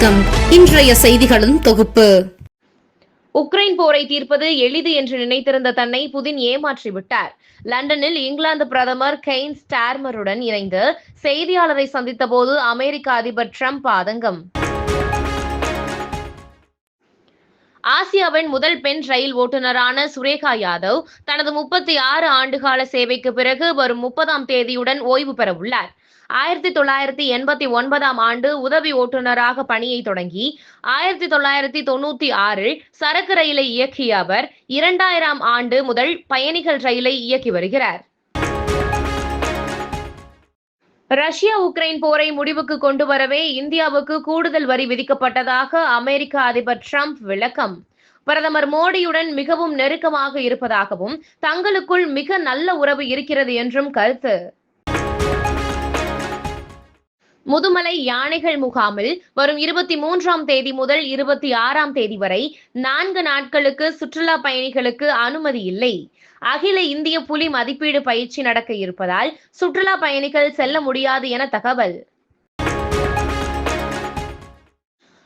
வணக்கம். இன்றைய செய்திகளின் தொகுப்பு. உக்ரைன் போரை தீர்ப்பது எளிது என்று நினைத்திருந்த தன்னை புதின் ஏமாற்றிவிட்டார். லண்டனில் இங்கிலாந்து பிரதமர் கெய்ன் ஸ்டார்மருடன் இணைந்து செய்தியாளரை சந்தித்த போது அமெரிக்க அதிபர் டிரம்ப் ஆதங்கம். ஆசியாவின் முதல் பெண் ரயில் ஓட்டுநரான சுரேகா யாதவ் தனது 36 ஆண்டுகால சேவைக்கு பிறகு வரும் 30ஆம் தேதியுடன் ஓய்வு பெற உள்ளார். 1989ஆம் ஆண்டு உதவி ஓட்டுநராக பணியை தொடங்கி 1996 சரக்கு ரயிலை இயக்கிய அவர் 2000ஆம் ஆண்டு முதல் பயணிகள் ரயிலை இயக்கி வருகிறார். ரஷ்யா உக்ரைன் போரை முடிவுக்கு கொண்டு வரவே இந்தியாவுக்கு கூடுதல் வரி விதிக்கப்பட்டதாக அமெரிக்க அதிபர் டிரம்ப் விளக்கம். பிரதமர் மோடியுடன் மிகவும் நெருக்கமாக இருப்பதாகவும் தங்களுக்குள் மிக நல்ல உறவு இருக்கிறது என்றும் கருத்து. முதுமலை யானைகள் முகாமில் வரும் 23ஆம் தேதி முதல் 26ஆம் தேதி வரை 4 நாட்களுக்கு சுற்றுலா பயணிகளுக்கு அனுமதி இல்லை. அகில இந்திய புலி மதிப்பீடு பயிற்சி நடக்க இருப்பதால் சுற்றுலா பயணிகள் செல்ல முடியாது என தகவல்.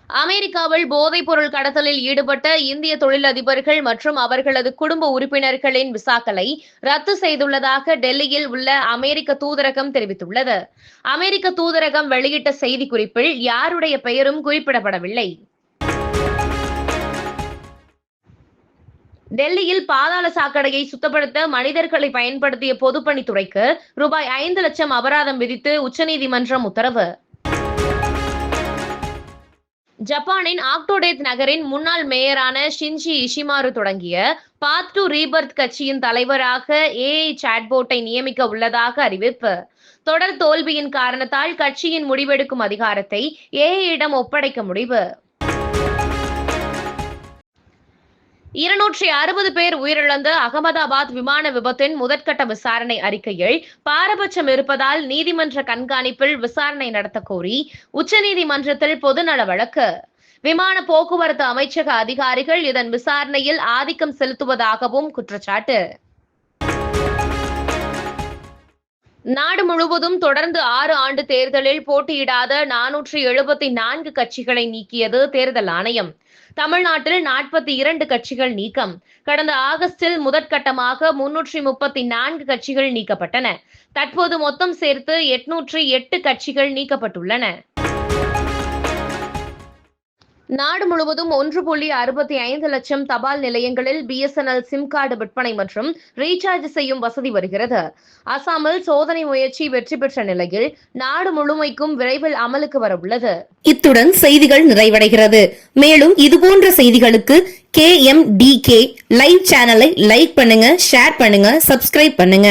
அமெரிக்காவில் போதைப் பொருள் கடத்தலில் ஈடுபட்ட இந்திய தொழிலதிபர்கள் மற்றும் அவர்களது குடும்ப உறுப்பினர்களின் விசாக்களை ரத்து செய்துள்ளதாக டெல்லியில் உள்ள அமெரிக்க தூதரகம் தெரிவித்துள்ளது. அமெரிக்க தூதரகம் வெளியிட்ட செய்திக்குறிப்பில் யாருடைய பெயரும் குறிப்பிடப்படவில்லை. டெல்லியில் பாதாள சாக்கடையை சுத்தப்படுத்த மனிதர்களை பயன்படுத்திய பொதுப்பணித்துறைக்கு ரூபாய் 5 லட்சம் அபராதம் விதித்து உச்சநீதிமன்றம் உத்தரவு. ஜப்பானின் ஆக்டோடேத் நகரின் முன்னாள் மேயரான ஷின்ஜி இஷிமாரு தொடங்கிய பாத் டு ரீபர்த் கட்சியின் தலைவராக ஏஐ சாட்போட்டை நியமிக்க உள்ளதாக அறிவிப்பு. தொடர் தோல்வியின் காரணத்தால் கட்சியின் முடிவெடுக்கும் அதிகாரத்தை ஏஐயிடம் ஒப்படைக்க முடிவு. 260 பேர் உயிரிழந்த அகமதாபாத் விமான விபத்தின் முதற்கட்ட விசாரணை அறிக்கையில் பாரபட்சம் இருப்பதால் நீதிமன்ற கண்காணிப்பில் விசாரணை நடத்த கோரி உச்சநீதிமன்றத்தில் பொதுநல வழக்கு. விமான போக்குவரத்து அமைச்சக அதிகாரிகள் இதன் விசாரணையில் ஆதிக்கம் செலுத்துவதாகவும் குற்றச்சாட்டு. நாடு முழுவதும் தொடர்ந்து 6 ஆண்டு தேர்தலில் போட்டியிடாத 474 கட்சிகளை நீக்கியது தேர்தல் ஆணையம். தமிழ்நாட்டில் 42 கட்சிகள் நீக்கம். கடந்த ஆகஸ்டில் முதற்கட்டமாக 334 கட்சிகள் நீக்கப்பட்டன. தற்போது மொத்தம் சேர்த்து 808 கட்சிகள் நீக்கப்பட்டுள்ளன. நாடு முழுவதும் 1.65 லட்சம் தபால் நிலையங்களில் BSNL சிம் கார்டு விற்பனை மற்றும் ரீசார்ஜ் செய்யும் வசதி வருகிறது. அசாமில் சோதனை முயற்சி வெற்றி பெற்ற நிலையில் நாடு முழுமைக்கும் விரைவில் அமலுக்கு வர உள்ளது. இத்துடன் செய்திகள் நிறைவடைகிறது. மேலும் இதுபோன்ற செய்திகளுக்கு KMDK லைவ் சேனலை லைக் பண்ணுங்க, ஷேர் பண்ணுங்க, சப்ஸ்கிரைப் பண்ணுங்க.